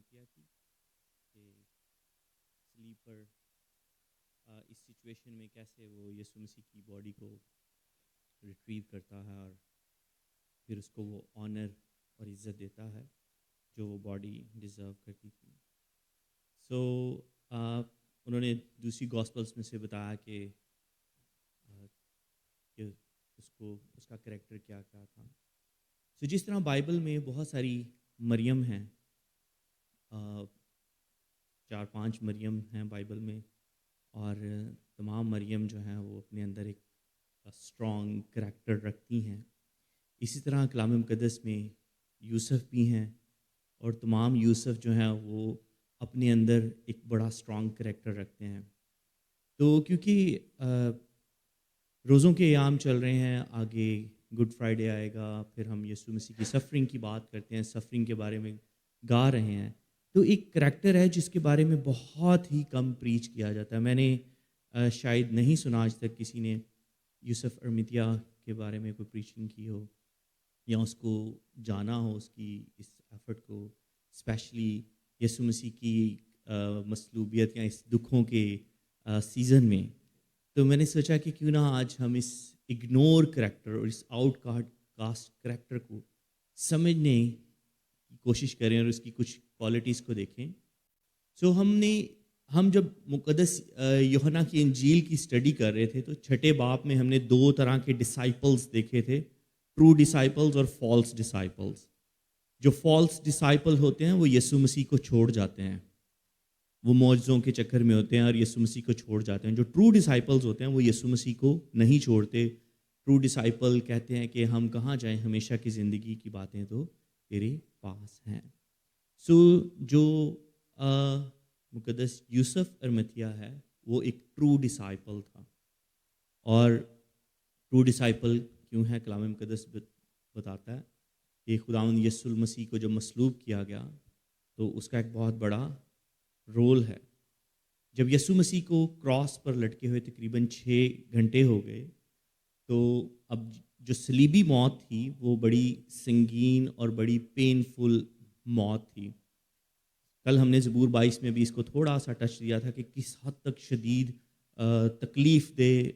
ارمتیا کی کہ سلیپ پر اس سچویشن میں کیسے وہ یسوع مسیح کی باڈی کو ریٹریو کرتا ہے اور پھر اس کو وہ آنر اور عزت دیتا ہے جو وہ باڈی ڈیزرو کرتی تھی. سو انہوں نے دوسری گاسپلس میں سے بتایا کہ اس کا کریکٹر کیا کیا تھا. سو جس طرح بائبل میں بہت ساری مریم ہیں، 4-5 مریم ہیں بائبل میں، اور تمام مریم جو ہیں وہ اپنے اندر ایک اسٹرانگ کریکٹر رکھتی ہیں. اسی طرح کلام مقدس میں یوسف بھی ہیں، اور تمام یوسف جو ہیں وہ اپنے اندر ایک بڑا اسٹرانگ کریکٹر رکھتے ہیں. تو کیونکہ روزوں کے ایام چل رہے ہیں، آگے گڈ فرائیڈے آئے گا، پھر ہم یسوع مسیح کی سفرنگ کی بات کرتے ہیں، سفرنگ کے بارے میں گا رہے ہیں. تو ایک کریکٹر ہے جس کے بارے میں بہت ہی کم پریچ کیا جاتا ہے. میں نے شاید نہیں سنا آج تک کسی نے یوسف ارمتیا کے بارے میں کوئی پریچنگ کی ہو یا اس کو جانا ہو، اس کی اس ایفرٹ کو، اسپیشلی یسوع مسیح کی مصلوبیت یا اس دکھوں کے سیزن میں. تو میں نے سوچا کہ کیوں نہ آج ہم اس اگنور کریکٹر اور اس آؤٹ کاسٹ کریکٹر کو سمجھنے کی کوشش کریں اور اس کی کچھ کوالٹیز کو دیکھیں. سو ہم جب مقدس یوحنا کی انجیل کی اسٹڈی کر رہے تھے تو چھٹے باب میں ہم نے 2 طرح کے ڈسائپلز دیکھے تھے، ٹرو ڈسائپلز اور فالس ڈسائپلز. جو فالس ڈسائپل ہوتے ہیں وہ یسوع مسیح کو چھوڑ جاتے ہیں، وہ معجزوں کے چکر میں ہوتے ہیں اور یسوع مسیح کو چھوڑ جاتے ہیں. جو ٹرو ڈسائپلز ہوتے ہیں وہ یسوع مسیح کو نہیں چھوڑتے. ٹرو ڈسائپل کہتے ہیں کہ ہم کہاں جائیں، ہمیشہ کی زندگی کی باتیں تو تیرے پاس ہیں. سو جو مقدس یوسف ارمتیا ہے وہ ایک ٹرو ڈسائپل تھا. اور ٹرو ڈسائپل کیوں ہے، کلام مقدس بتاتا ہے کہ خداوند یسوع المسیح کو جب مصلوب کیا گیا تو اس کا ایک بہت بڑا رول ہے. جب یسوع مسیح کو کراس پر لٹکے ہوئے تقریباً 6 گھنٹے ہو گئے تو اب جو صلیبی موت تھی وہ بڑی سنگین اور بڑی پینفل موت تھی. کل ہم نے زبور 22 میں بھی اس کو تھوڑا سا ٹچ دیا تھا کہ کس حد تک شدید تکلیف دہ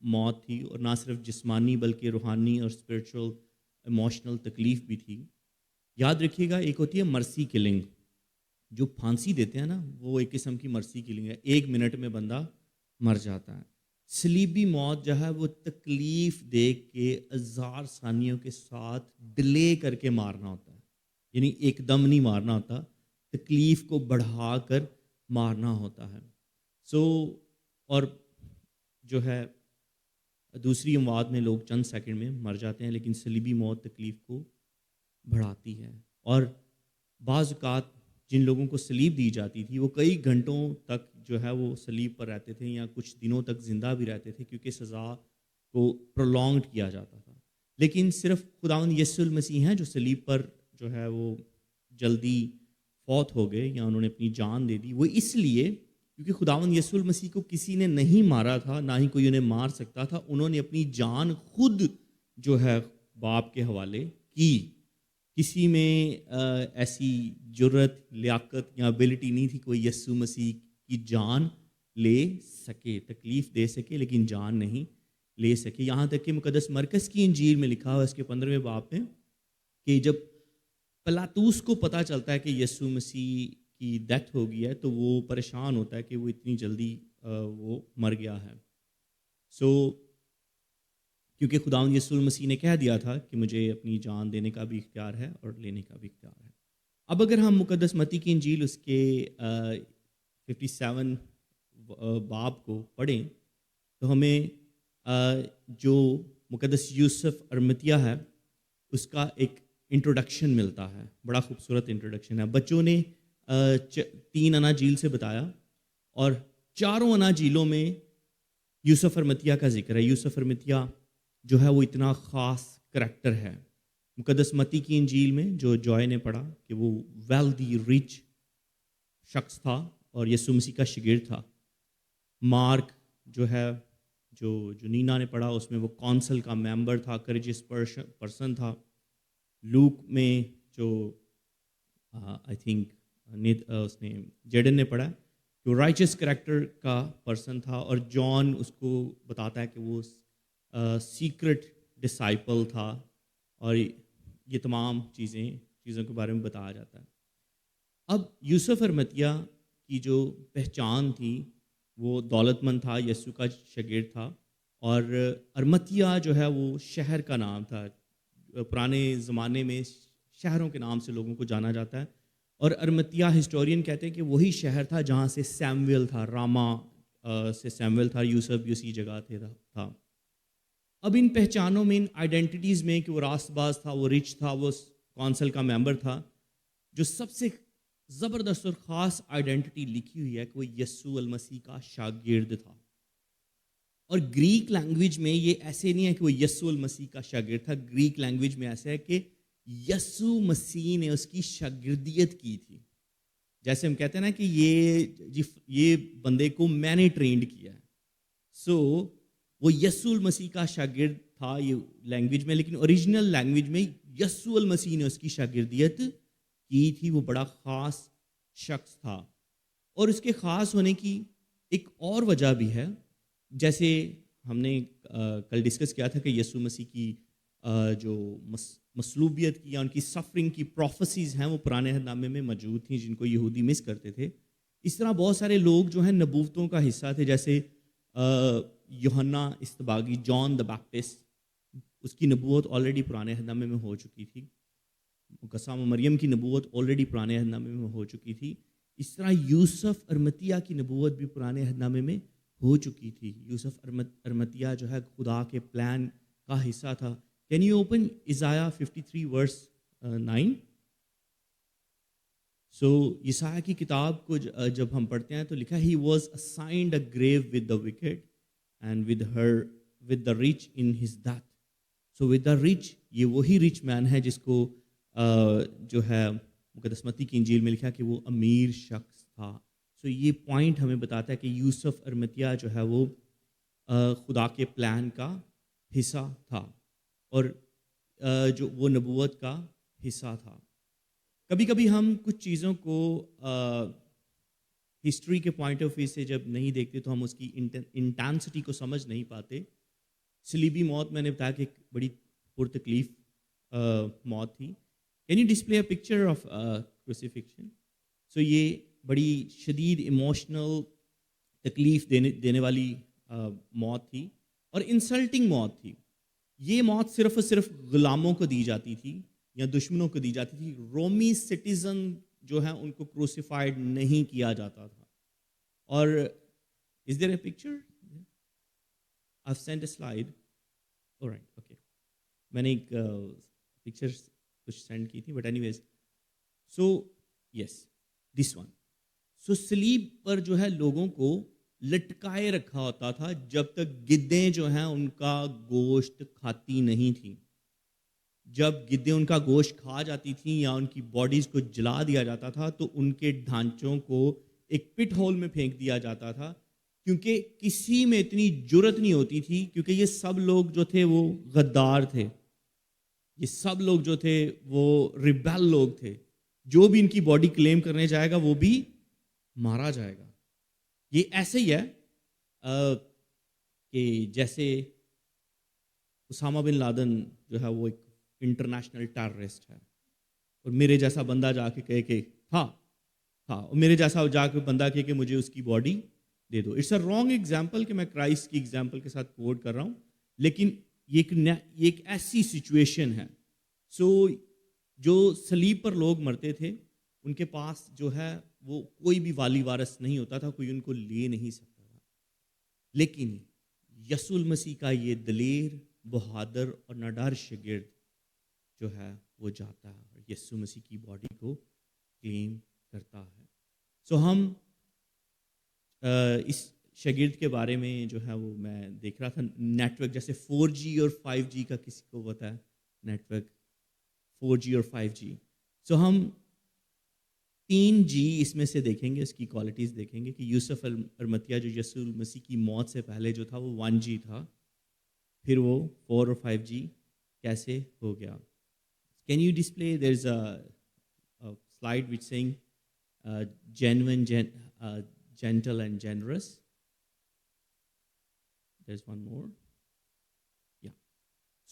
موت تھی، اور نہ صرف جسمانی بلکہ روحانی اور اسپرچول ایموشنل تکلیف بھی تھی. یاد رکھیے گا، ایک ہوتی ہے مرسی کلنگ، جو پھانسی دیتے ہیں نا، وہ ایک قسم کی مرسی کلنگ ہے، 1 منٹ میں بندہ مر جاتا ہے. صلیبی موت جو ہے وہ تکلیف دے کے 1000 ثانیوں کے ساتھ ڈیلے کر کے مارنا ہوتا ہے، یعنی ایک دم نہیں مارنا ہوتا، تکلیف کو بڑھا کر مارنا ہوتا ہے. سو اور جو ہے دوسری اموات میں لوگ چند سیکنڈ میں مر جاتے ہیں، لیکن صلیبی موت تکلیف کو بڑھاتی ہے. اور بعض اوقات جن لوگوں کو صلیب دی جاتی تھی وہ کئی گھنٹوں تک جو ہے وہ صلیب پر رہتے تھے، یا کچھ دنوں تک زندہ بھی رہتے تھے، کیونکہ سزا کو پرولونگڈ کیا جاتا تھا. لیکن صرف خداوند یسوع المسیح ہیں جو صلیب پر جو ہے وہ جلدی فوت ہو گئے یا انہوں نے اپنی جان دے دی. وہ اس لیے کیونکہ خداوند یسوع المسیح کو کسی نے نہیں مارا تھا، نہ ہی کوئی انہیں مار سکتا تھا. انہوں نے اپنی جان خود جو ہے باپ کے حوالے کی. کسی میں ایسی جرت، لیاقت یا ابیلٹی نہیں تھی کوئی یسوع مسیح کی جان لے سکے، تکلیف دے سکے لیکن جان نہیں لے سکے. یہاں تک کہ مقدس مرکز کی انجیل میں لکھا ہوا ہے اس کے 15ویں باب میں کہ جب پلاطوس کو پتہ چلتا ہے کہ یسوع مسیح کی ڈیتھ ہو گئی ہے تو وہ پریشان ہوتا ہے کہ وہ اتنی جلدی وہ مر گیا ہے. سو کیونکہ خداوند یسوع المسیح نے کہہ دیا تھا کہ مجھے اپنی جان دینے کا بھی اختیار ہے اور لینے کا بھی اختیار ہے. اب اگر ہم مقدس متی کی انجیل اس کے 57 باب کو پڑھیں تو ہمیں جو مقدس یوسف ارمتیا ہے اس کا ایک انٹروڈکشن ملتا ہے. بڑا خوبصورت انٹروڈکشن ہے. بچوں نے 3 اناجیل سے بتایا اور چاروں اناجیلوں میں یوسف ارمتیا کا ذکر ہے. یوسف ارمتیا جو ہے وہ اتنا خاص کریکٹر ہے. مقدس متی کی انجیل میں جو جوائے نے پڑھا کہ وہ ویلدی رچ شخص تھا اور یسوع مسیح کا شاگرد تھا. مارک جو ہے جو نینا نے پڑھا اس میں وہ کونسل کا ممبر تھا، کریجس پرسن تھا. لوک میں جو آئی تھنک اس نے جیڈن نے پڑھا کہ وہ رائچس کریکٹر کا پرسن تھا، اور جان اس کو بتاتا ہے کہ وہ سیکرٹ ڈسائپل تھا، اور یہ تمام چیزوں کے بارے میں بتایا جاتا ہے۔ اب یوسف ارمتیہ کی جو پہچان تھی وہ دولت مند تھا، یسوع کا شاگرد تھا، اور ارمتیہ جو ہے وہ شہر کا نام تھا۔ پرانے زمانے میں شہروں کے نام سے لوگوں کو جانا جاتا ہے، اور ارمتیہ ہسٹورین کہتے ہیں کہ وہی شہر تھا جہاں سے سیمویل تھا، راما سے سیمویل تھا، یوسف بھی اسی جگہ تھا۔ اب ان پہچانوں میں، ان آئیڈینٹیٹیز میں کہ وہ راست باز تھا، وہ رچ تھا، وہ کونسل کا ممبر تھا، جو سب سے زبردست اور خاص آئیڈینٹی لکھی ہوئی ہے کہ وہ یسوع المسیح کا شاگرد تھا۔ اور گریک لینگویج میں یہ ایسے نہیں ہے کہ وہ یسوع المسیح کا شاگرد تھا، گریک لینگویج میں ایسا ہے کہ یسوع مسیح نے اس کی شاگردیت کی تھی۔ جیسے ہم کہتے ہیں نا کہ یہ بندے کو میں نے ٹرینڈ کیا ہے، وہ یسوع المسیح کا شاگرد تھا یہ لینگویج میں، لیکن اوریجنل لینگویج میں یسوع المسیح نے اس کی شاگردیت کی تھی۔ وہ بڑا خاص شخص تھا، اور اس کے خاص ہونے کی ایک اور وجہ بھی ہے، جیسے ہم نے کل ڈسکس کیا تھا کہ یسوع مسیح کی جو مصلوبیت کی یا ان کی سفرنگ کی پروفیسیز ہیں وہ پرانے عہد نامے میں موجود تھیں، جن کو یہودی مس کرتے تھے۔ اس طرح بہت سارے لوگ جو ہیں نبوتوں کا حصہ تھے، جیسے یوحنا استباغی، جان دا بیپٹسٹ، اس کی نبوت آلریڈی پرانے عہد نامے میں ہو چکی تھی۔ قسم و مریم کی نبوت آلریڈی پرانے عہد نامے میں ہو چکی تھی۔ اس طرح یوسف ارمتیہ کی نبوت بھی پرانے عہد نامے میں ہو چکی تھی۔ یوسف ارمتیہ جو ہے خدا کے پلان کا حصہ تھا۔ Can you open Isaiah 53 verse 9؟ Isaiah کی کتاب کو جب ہم پڑھتے ہیں تو لکھا he was assigned a grave with the wicked and with the rich in his death. With the rich, یہ وہی رچ مین ہے جس کو جو ہے مقدس متی کی انجیل میں لکھا کہ وہ امیر شخص تھا۔ یہ پوائنٹ ہمیں بتاتا ہے کہ یوسف ارمتیہ جو ہے وہ خدا کے پلان کا حصہ تھا، اور جو وہ نبوت کا حصہ تھا۔ کبھی کبھی ہم کچھ چیزوں کو ہسٹری کے پوائنٹ آف ویو سے جب نہیں دیکھتے تو ہم اس کی انٹینسٹی کو سمجھ نہیں پاتے۔ صلیبی موت میں نے بتایا کہ ایک بڑی پرتکلیف موت تھی۔ Can you display a picture of crucifixion? یہ بڑی شدید ایموشنل تکلیف دینے والی موت تھی، اور انسلٹنگ موت تھی۔ یہ موت صرف اور صرف غلاموں کو دی جاتی تھی یا دشمنوں کو دی جاتی تھی۔ رومی سٹیزن جو ہیں ان کو کروسیفائڈ نہیں کیا جاتا تھا۔ اور is there a picture? I have sent a slide, alright, okay. میں نے ایک پکچر کچھ سینڈ کی تھی، but anyways, yes this one. صلیب پر جو ہے لوگوں کو لٹکائے رکھا ہوتا تھا جب تک گدیں جو ہیں ان کا گوشت کھاتی نہیں تھیں۔ جب گدیں ان کا گوشت کھا جاتی تھیں یا ان کی باڈیز کو جلا دیا جاتا تھا تو ان کے ڈھانچوں کو ایک پٹ ہول میں پھینک دیا جاتا تھا، کیونکہ کسی میں اتنی جرت نہیں ہوتی تھی، کیونکہ یہ سب لوگ جو تھے وہ غدار تھے، یہ سب لوگ جو تھے وہ ریبیل لوگ تھے۔ جو بھی ان کی باڈی کلیم کرنے جائے گا وہ بھی مارا جائے گا۔ یہ ایسے ہی ہے کہ جیسے اسامہ بن لادن جو ہے وہ ایک انٹرنیشنل ٹیررسٹ ہے، اور میرے جیسا بندہ جا کے کہے کہ ہاں اور میرے جیسا جا کے بندہ کہے کہ مجھے اس کی باڈی دے دو۔ اٹس اے رانگ ایگزامپل کہ میں کرائسٹ کی ایگزامپل کے ساتھ کوٹ کر رہا ہوں، لیکن یہ ایک ایسی سچویشن ہے۔ جو صلیب پر لوگ مرتے تھے ان کے پاس جو ہے وہ کوئی بھی والی وارث نہیں ہوتا تھا، کوئی ان کو لے نہیں سکتا تھا، لیکن یسوع المسیح کا یہ دلیر، بہادر اور نڈر شاگرد جو ہے وہ جاتا ہے اور یسوع مسیح کی باڈی کو کلیم کرتا ہے۔ ہم اس شاگرد کے بارے میں جو ہے وہ میں دیکھ رہا تھا، نیٹ ورک جیسے 4G اور 5G کا کسی کو پتہ ہے؟ نیٹ ورک 4G اور 5G، ہم 3G اس میں سے دیکھیں گے، اس کی کوالٹیز دیکھیں گے کہ یوسف ارمتیہ جو یسوع مسیح کی موت سے پہلے جو تھا وہ 1G تھا، پھر وہ 4 اور 5G کیسے ہو گیا۔ Can you display? There is a slide which sing genuine, gentle and generous. There's one more. Yeah.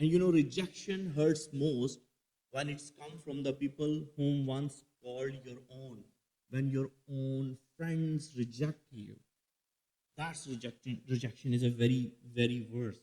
And you know, rejection hurts most when it's come from the people whom once called your own. When your own friends reject you, that's rejection. Rejection is a very, very worse.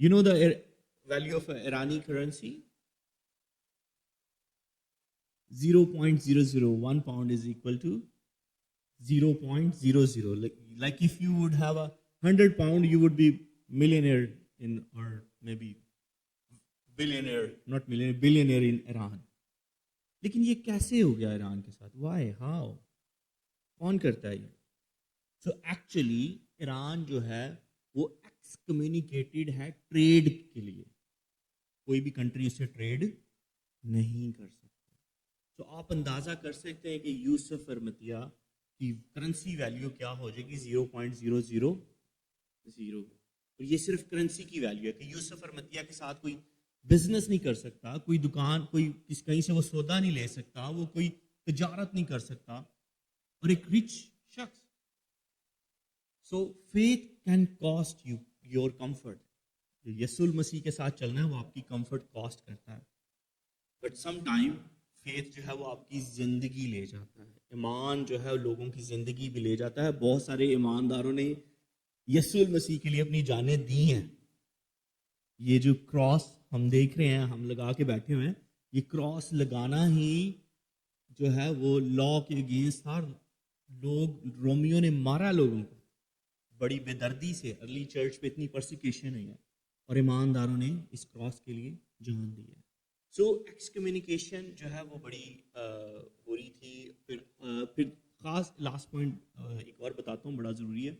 You know the value of Irani currency? 0.001 pound is equal to 0.00. Like if you would have 100 pound, you would be millionaire in, or maybe billionaire, not millionaire, billionaire in Iran. لیکن یہ کیسے ہو گیا ایران کے ساتھ؟ Why how? کون کرتا ہے یہ؟ سو ایکچولی ایران جو ہے وہ ایکس کمیونیکیٹڈ ہے ٹریڈ کے لیے، کوئی بھی کنٹری اس سے ٹریڈ نہیں کر سکتا. تو آپ اندازہ کر سکتے ہیں کہ یوسف ارمتیہ کی کرنسی ویلیو کیا ہو جائے گی، 0.000. اور یہ صرف کرنسی کی ویلیو ہے کہ یوسف ارمتیہ کے ساتھ کوئی بزنس نہیں کر سکتا، کوئی دکان، کوئی کہیں سے وہ سودا نہیں لے سکتا، وہ کوئی تجارت نہیں کر سکتا، اور ایک رچ شخص. So faith can cost you your comfort. یسوع المسیح کے ساتھ چلنا ہے وہ آپ کی کمفرٹ کاسٹ کرتا ہے، بٹ سم ٹائم فیتھ جو ہے وہ آپ کی زندگی لے جاتا ہے. ایمان جو ہے لوگوں کی زندگی بھی لے جاتا ہے. بہت سارے ایمانداروں نے یسوع المسیح کے لیے اپنی جانیں دی ہیں. یہ جو کراس ہم دیکھ رہے ہیں، ہم لگا کے بیٹھے ہوئے ہیں، یہ کراس لگانا ہی جو ہے وہ لا کے اگینسٹ تھا. لوگ، رومیو نے مارا لوگوں کو بڑی بے دردی سے. ارلی چرچ پہ اتنی پرسیکیوشن ہے اور ایمانداروں نے اس کراس کے لیے جان دی ہے. سو ایکس کمیونیکیشن جو ہے وہ بڑی بری تھی. پھر خاص لاسٹ پوائنٹ ایک اور بتاتا ہوں، بڑا ضروری ہے.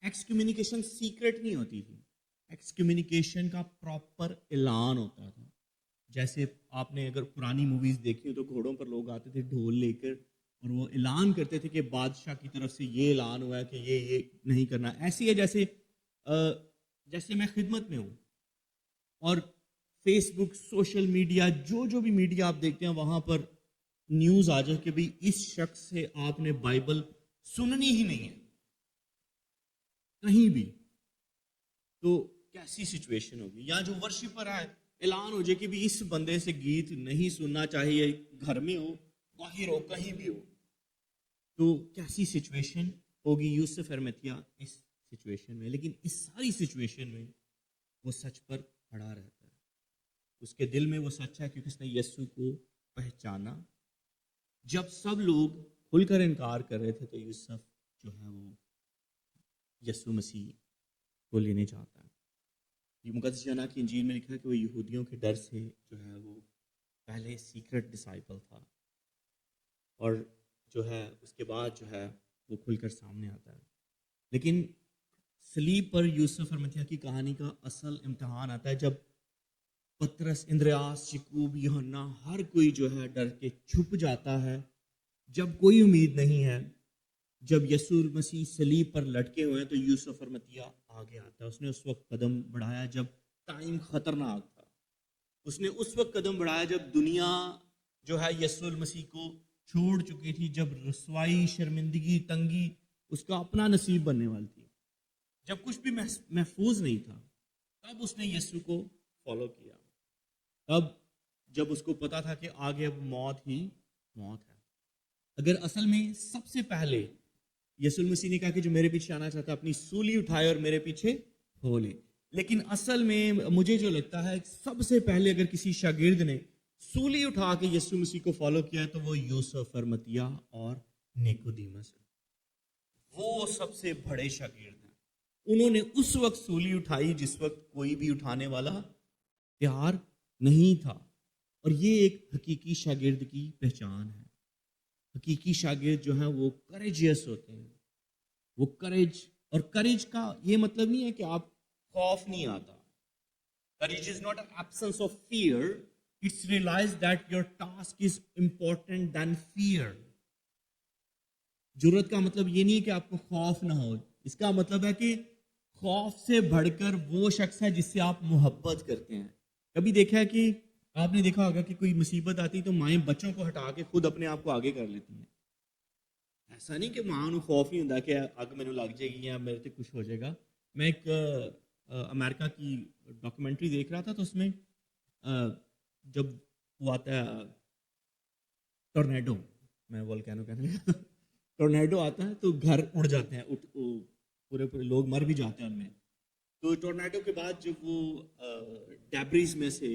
ایکس کمیونیکیشن سیکرٹ نہیں ہوتی تھی، ایکس کمیونیکیشن کا پراپر اعلان ہوتا تھا. جیسے آپ نے اگر پرانی موویز دیکھی ہو تو گھوڑوں پر لوگ آتے تھے ڈھول لے کر، اور وہ اعلان کرتے تھے کہ بادشاہ کی طرف سے یہ اعلان ہوا ہے کہ یہ نہیں کرنا. ایسی ہے جیسے میں خدمت میں ہوں، اور فیس بک، سوشل میڈیا، جو بھی میڈیا آپ دیکھتے ہیں وہاں پر نیوز آ جائے کہ بھئی اس شخص سے آپ نے بائبل سننی ہی نہیں ہے کہیں بھی، تو کیسی سچویشن ہوگی. یا جو ورشپر ہے اعلان ہو جائے کہ بھی اس بندے سے گیت نہیں سننا چاہیے، گھر میں ہو، باہر ہو، کہیں بھی ہو، تو کیسی سچویشن ہوگی. یوسف ارمتیہ اس سچویشن میں، لیکن اس ساری سچویشن میں وہ سچ پر کھڑا رہتا ہے. اس کے دل میں وہ سچ ہے کیونکہ اس نے یسوع کو پہچانا. جب سب لوگ کھل کر انکار کر رہے تھے تو یوسف جو ہے وہ یسوع مسیح کو لینے چاہتا ہے. یہ مقدس یوحنا کی انجیل میں لکھا ہے کہ وہ یہودیوں کے ڈر سے جو ہے وہ پہلے سیکرٹ ڈسائپل تھا، اور جو ہے اس کے بعد جو ہے وہ کھل کر سامنے آتا ہے. لیکن صلیب پر یوسف ارمتیہ کی کہانی کا اصل امتحان آتا ہے جب پترس، اندریاس، یعقوب، یوحنا، ہر کوئی جو ہے ڈر کے چھپ جاتا ہے. جب کوئی امید نہیں ہے، جب یسوع المسیح صلیب پر لٹکے ہوئے ہیں، تو یوسف ارمتیہ آگے آتا ہے. اس نے اس وقت قدم بڑھایا جب ٹائم خطرناک تھا. اس نے اس وقت قدم بڑھایا جب دنیا جو ہے یسوع المسیح کو چھوڑ چکی تھی، جب رسوائی، شرمندگی، تنگی اس کا اپنا نصیب بننے والی تھی، جب کچھ بھی محفوظ نہیں تھا. تب اس نے یسوع کو فالو کیا. تب جب اس کو پتا تھا کہ آگے اب موت ہی موت ہے. اگر اصل میں سب سے پہلے یسوع المسیح نے کہا کہ جو میرے پیچھے آنا چاہتا ہے اپنی سولی اٹھائے اور میرے پیچھے ہو لے، لیکن اصل میں مجھے جو لگتا ہے سب سے پہلے اگر کسی شاگرد نے سولی اٹھا کے یسوع مسیح کو فالو کیا ہے تو وہ یوسف ارمتیہ اور نیکودیمس ہے. وہ سب سے بڑے شاگرد ہیں. انہوں نے اس وقت سولی اٹھائی جس وقت کوئی بھی اٹھانے والا تیار نہیں تھا. اور یہ ایک حقیقی شاگرد کی پہچان ہے. حقیقی شاگرد جو ہیں وہ کریجیس ہوتے ہیں. وہ اور کریج کا یہ مطلب نہیں ہے کہ آپ خوف نہیں آتا. Courage is not an absence of fear. It's realize that your task is important than fear. جرأت کا مطلب یہ نہیں ہے کہ آپ کو خوف نہ ہو. اس کا مطلب ہے کہ خوف سے بڑھ کر وہ شخص ہے جس سے آپ محبت کرتے ہیں. کبھی دیکھا ہے کہ آپ نے دیکھا ہوگا کہ کوئی مصیبت آتی تو مائیں بچوں کو ہٹا کے خود اپنے آپ کو آگے کر لیتی ہیں. ایسا نہیں کہ ماں کو خوف نہیں ہوتا کہ اگ میرے لگ جائے گی یا میرے سے کچھ ہو جائے گا. میں ایک امریکہ کی ڈاکومنٹری دیکھ رہا تھا تو اس میں جب وہ آتا ہے ٹورنیڈو، میں والکینو کہنے لگا، ٹورنیڈو آتا ہے تو گھر اڑ جاتے ہیں، پورے لوگ مر بھی جاتے ہیں ان میں. تو ٹورنیڈو کے بعد جب وہ ڈیبریز میں سے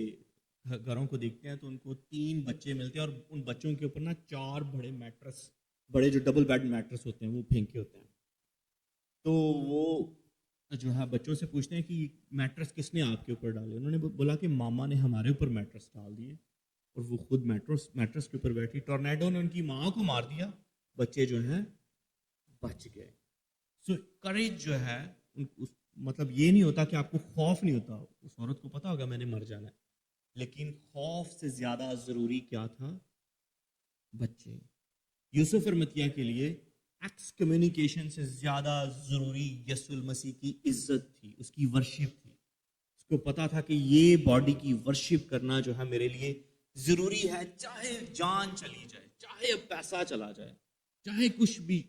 گھروں کو دیکھتے ہیں تو ان کو 3 بچے ملتے ہیں اور ان بچوں کے اوپر نا 4 بڑے میٹرس، بڑے جو ڈبل بیڈ میٹرس ہوتے ہیں وہ پھینکے ہوتے ہیں. تو وہ جو ہے بچوں سے پوچھتے ہیں کہ میٹرس کس نے آپ کے اوپر ڈالے. انہوں نے بولا کہ ماما نے ہمارے اوپر میٹرس ڈال دیے اور وہ خود میٹرس کے اوپر بیٹھی. ٹورنیڈو نے ان کی ماں کو مار دیا، بچے جو ہیں بچ گئے. سو کریج جو ہے مطلب یہ نہیں ہوتا کہ آپ کو خوف نہیں ہوتا. اس عورت کو پتا ہوگا میں نے مر جانا ہے، لیکن خوف سے زیادہ ضروری کیا تھا؟ بچے. یوسف ارمتیہ کے لیے ایکس کمیونیکیشن سے زیادہ ضروری یسوع المسیح کی عزت تھی، اس کی ورشپ تھی. اس کو پتا تھا کہ یہ باڈی کی ورشپ کرنا جو ہے میرے لیے ضروری ہے، چاہے جان چلی جائے، چاہے پیسہ چلا جائے، چاہے کچھ بھی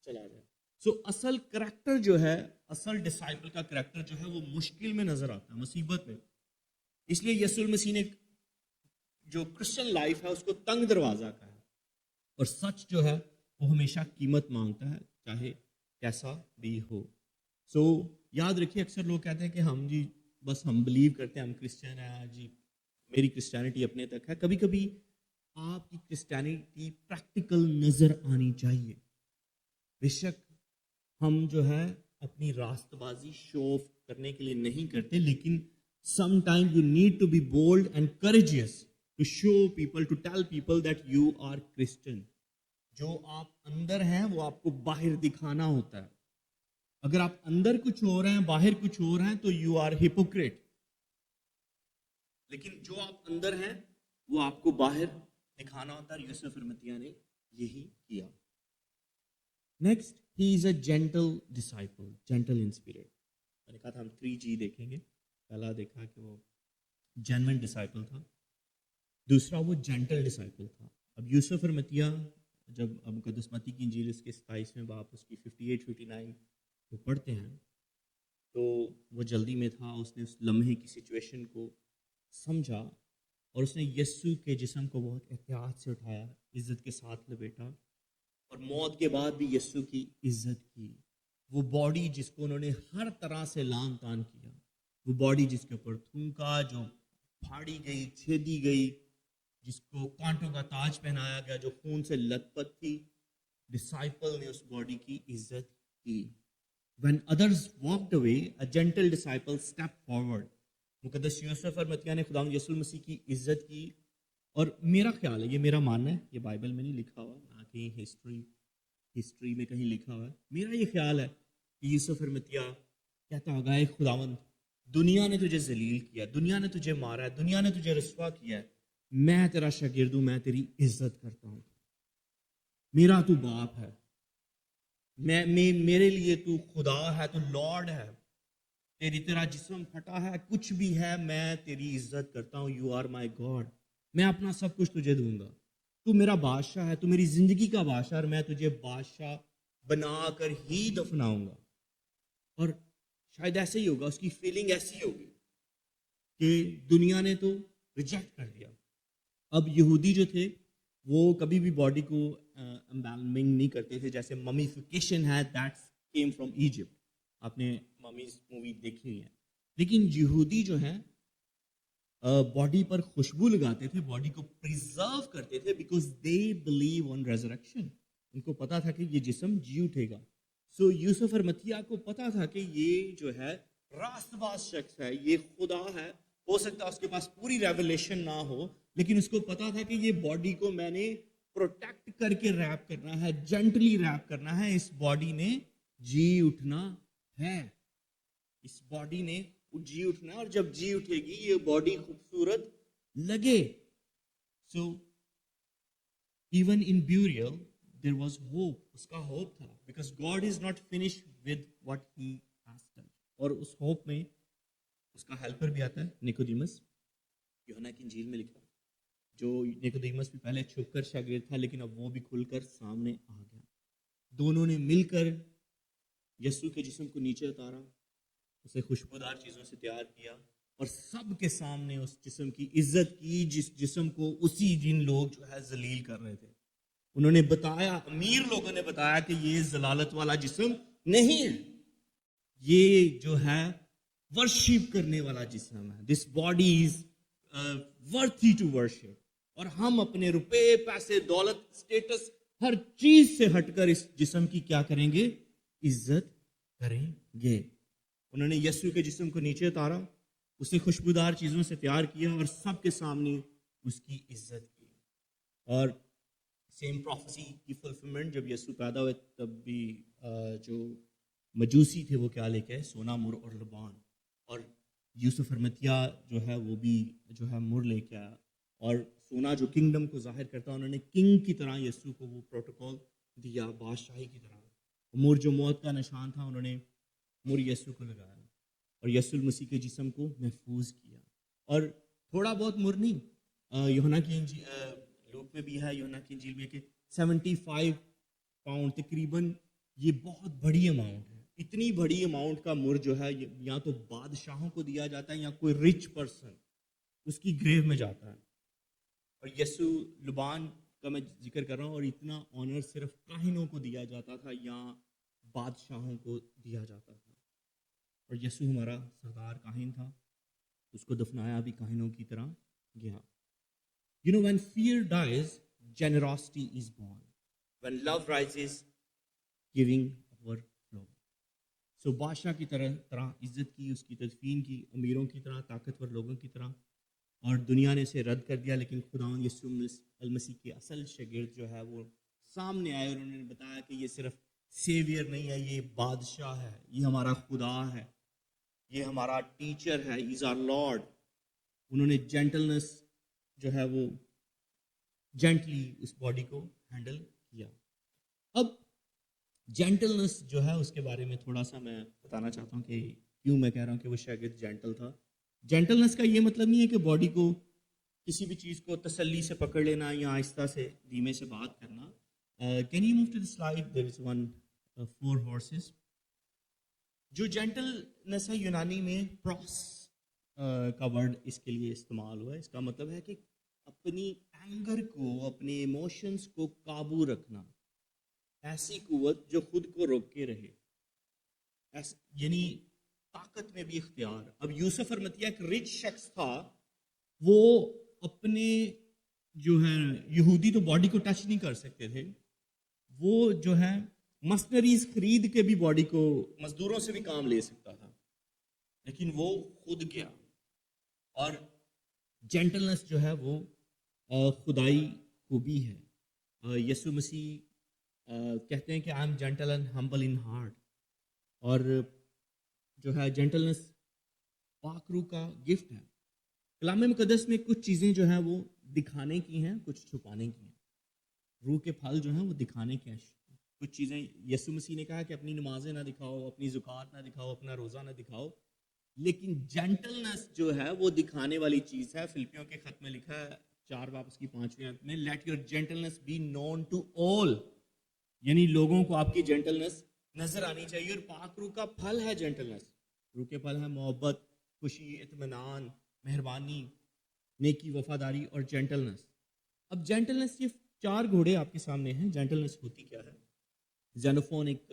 چلا جائے. سو اصل کریکٹر جو ہے، اصل ڈسائپل کا کریکٹر جو ہے وہ مشکل میں نظر آتا ہے، مصیبت میں. اس لیے یسوع المسیح نے جو کرسچن لائف ہے اس کو تنگ دروازہ کا ہے، اور سچ جو ہے وہ ہمیشہ قیمت مانگتا ہے چاہے کیسا بھی ہو. سو یاد رکھیے، اکثر لوگ کہتے ہیں کہ ہم جی بس ہم بلیو کرتے ہیں، ہم کرسچن ہیں جی، میری کرسچینٹی اپنے تک ہے. کبھی کبھی آپ کی کرسچینٹی پریکٹیکل نظر آنی چاہیے. بے شک ہم جو ہے اپنی راست بازی شو آف کرنے کے لیے نہیں کرتے، لیکن some time you need to be bold and courageous to show people, to tell people that you are Christian. جو آپ اندر ہیں وہ آپ کو باہر دکھانا ہوتا ہے. اگر آپ اندر کچھ اور ہیں باہر کچھ اور ہیں تو یو آر ہپوکریٹ. لیکن جو آپ اندر ہیں وہ آپ کو باہر دکھانا ہوتا ہے. یوسف ارمتیہ نے یہی کیا. Next, he is a gentle disciple, gentle in spirit. میں نے کہا تھا ہم 3G دیکھیں گے. پہلا دیکھا کہ وہ جینوئن ڈسائپل تھا، دوسرا وہ جینٹل ڈسائپل تھا. اب یوسف ارمتیہ جب مقدس متی کی انجیل اس کے 27ویں باب اس کی 58-59 کو پڑھتے ہیں تو وہ جلدی میں تھا. اس نے اس لمحے کی سچویشن کو سمجھا اور اس نے یسوع کے جسم کو بہت احتیاط سے اٹھایا، عزت کے ساتھ لپیٹا اور موت کے بعد بھی یسوع کی عزت کی. وہ باڈی جس کو انہوں نے ہر طرح سے لان تان کیا، وہ باڈی جس کے اوپر تھونکا، جو پھاڑی گئی، چھیدی گئی، جس کو کانٹوں کا تاج پہنایا گیا، جو خون سے لت پت تھی، ڈسائپل نے اس باڈی کی عزت کی. When others walked away, a gentle disciple stepped forward. مقدس یوسف ارمتیہ نے خداوند یسوع مسیح کی عزت کی. اور میرا خیال ہے، یہ میرا ماننا ہے، یہ بائبل میں نہیں لکھا ہوا، نہ کہیں ہسٹری میں کہیں لکھا ہوا ہے. میرا یہ خیال ہے کہ یوسف ارمتیہ کہتا ہوگا، اے خداوند، دنیا نے تجھے ذلیل کیا، دنیا نے تجھے مارا ہے، دنیا نے تجھے رسوا کیا ہے، میں تیرا شاگرد ہوں، میں تیری عزت کرتا ہوں. میرا تو باپ ہے، میرے لیے تو خدا ہے، تو لارڈ ہے. تیرا جسم پھٹا ہے، کچھ بھی ہے، میں تیری عزت کرتا ہوں. You are my God. میں اپنا سب کچھ تجھے دوں گا. تو میرا بادشاہ ہے، تو میری زندگی کا بادشاہ، اور میں تجھے بادشاہ بنا کر ہی دفناؤں گا. اور شاید ایسے ہی ہوگا، اس کی فیلنگ ایسی ہوگی کہ دنیا نے تو ریجیکٹ کر دیا. اب یہودی جو تھے وہ کبھی بھی باڈی کو امبیلمنگ نہیں کرتے تھے. جیسے ممیفیکیشن ہے، دیٹ کیم فرام ایجپٹ. آپ نے ممیز مووی دیکھی ہے. لیکن یہودی جو ہیں باڈی پر خوشبو لگاتے تھے، باڈی کو پریزرو کرتے تھے، because they believe on resurrection. ان کو پتا تھا کہ یہ جسم جی اٹھے گا. سو یوسف ارمتیہ کو پتا تھا کہ یہ جو ہے راست باز شخص ہے، یہ خدا ہے. ہو سکتا ہے اس کے پاس پوری ریولیشن نہ ہو، لیکن اس کو پتا تھا کہ یہ باڈی کو میں نے پروٹیکٹ کر کے ریپ کرنا ہے، جینٹلی ریپ کرنا ہے. اس باڈی نے جی اٹھنا ہے، اس باڈی نے جی اٹھنا ہے، اور جب جی اٹھے گی یہ باڈی خوبصورت لگے. So even in burial there was hope. اس کا ہوپ تھا، because God is not finish with what he has done. اور اس ہوپ میں اس کا ہیلپر بھی آتا ہے، نیکودیمس. یوحنا کی انجیل میں لکھا جو نیکودیمس بھی پہلے چھپ کر شاگرد تھا، لیکن اب وہ بھی کھل کر سامنے آ گیا. دونوں نے مل کر یسوع کے جسم کو نیچے اتارا، اسے خوشبودار چیزوں سے تیار کیا، اور سب کے سامنے اس جسم کی عزت کی، جس جسم کو اسی دن لوگ جو ہے ذلیل کر رہے تھے. انہوں نے بتایا، امیر لوگوں نے بتایا کہ یہ ضلالت والا جسم نہیں ہے، یہ جو ہے ورشپ کرنے والا جسم ہے. This body is worthy to worship. اور ہم اپنے روپے پیسے دولت اسٹیٹس ہر چیز سے ہٹ کر اس جسم کی کیا کریں گے؟ عزت کریں گے. انہوں نے یسوع کے جسم کو نیچے اتارا, اسے خوشبودار چیزوں سے تیار کیا اور سب کے سامنے اس کی عزت کی. اور سیم پروفیسی کی فلفلمنٹ, جب یسوع پیدا ہوئے تب بھی جو مجوسی تھے وہ کیا لے کے آئے؟ سونا, مر اور لبان. اور یوسف ارمتیا جو ہے وہ بھی جو ہے مر لے کے آیا, اور سونا جو کنگڈم کو ظاہر کرتا ہے, انہوں نے کنگ کی طرح یسوع کو وہ پروٹوکول دیا, بادشاہی کی طرح. مر جو موت کا نشان تھا, انہوں نے مر یسوع کو لگایا اور یسوع المسیح کے جسم کو محفوظ کیا. اور تھوڑا بہت مر نہیں, یوحنا کی لوک میں بھی ہے, یوحنا کی انجیل میں, کہ 75 پاؤنڈ تقریباً, یہ بہت بڑی اماؤنٹ ہے. اتنی بڑی اماؤنٹ کا مر جو ہے یا تو بادشاہوں کو دیا جاتا ہے یا کوئی رچ پرسن اس کی گریو میں جاتا ہے. اور یسوع لبان کا میں ذکر کر رہا ہوں, اور اتنا آنر صرف کاہنوں کو دیا جاتا تھا یا بادشاہوں کو دیا جاتا تھا. اور یسوع ہمارا سردار کاہن تھا, اس کو دفنایا بھی کاہنوں کی طرح گیا. You know, when fear dies, generosity is born. When love rises, giving overflow. So بادشاہ کی طرح عزت کی, اس کی تدفین کی, امیروں کی طرح, طاقتور لوگوں کی طرح, اور دنیا نے اسے رد کر دیا. لیکن خداوند یسوع المسیح کے اصل شاگرد جو ہے وہ سامنے آئے, اور انہوں نے بتایا کہ یہ صرف سیویئر نہیں ہے, یہ بادشاہ ہے, یہ ہمارا خدا ہے, یہ ہمارا ٹیچر ہے, از آر لارڈ. انہوں نے جینٹلنس جو ہے وہ جینٹلی اس باڈی کو ہینڈل کیا. اب جینٹلنس جو ہے اس کے بارے میں تھوڑا سا میں بتانا چاہتا ہوں کہ کیوں میں کہہ رہا ہوں کہ وہ شاگرد جینٹل تھا. جینٹلنس کا یہ مطلب نہیں ہے کہ باڈی کو کسی بھی چیز کو تسلی سے پکڑ لینا یا آہستہ سے دھیمے سے بات کرنا. Can you move to the slide? There is one 4 horses. جو جینٹلنس ہے یونانی میں پروس کا ورڈ اس کے لیے استعمال ہوا ہے. اس کا مطلب ہے کہ اپنی اینگر کو, اپنے ایموشنس کو قابو رکھنا, ایسی قوت جو خود کو روک کے رہے, یعنی طاقت میں بھی اختیار. اب یوسف ارمتیا ایک رچ شخص تھا, وہ اپنے جو ہے یہودی تو باڈی کو ٹچ نہیں کر سکتے تھے, وہ جو ہے مسنریز خرید کے بھی باڈی کو مزدوروں سے بھی کام لے سکتا تھا, لیکن وہ خود گیا. اور جینٹلنس جو ہے وہ خدائی خوبی ہے. یسوع مسیح کہتے ہیں کہ I am gentle and humble in heart, اور جو ہے جینٹلنس پاک روح کا گفٹ ہے. کلام مقدس میں کچھ چیزیں جو ہیں وہ دکھانے کی ہیں, کچھ چھپانے کی ہیں. روح کے پھل جو ہیں وہ دکھانے کے ہیں. کچھ چیزیں یسوع مسیح نے کہا کہ اپنی نمازیں نہ دکھاؤ, اپنی زکوٰۃ نہ دکھاؤ, اپنا روزہ نہ دکھاؤ, لیکن جینٹلنس جو ہے وہ دکھانے والی چیز ہے. فلپیوں کے خط میں لکھا ہے 4 باب اس کی 5ویں آیت میں, let your gentleness be known to all, یعنی لوگوں کو آپ کی جینٹلنس نظر آنی چاہیے. اور پاک روح کا پھل ہے جینٹلنس. روح کے پھل ہے محبت, خوشی, اطمینان, مہربانی, نیکی, وفاداری اور جینٹلنس. اب جینٹلنس, یہ 4 گھوڑے آپ کے سامنے ہیں. جینٹلنس ہوتی کیا ہے؟ زینوفون ایک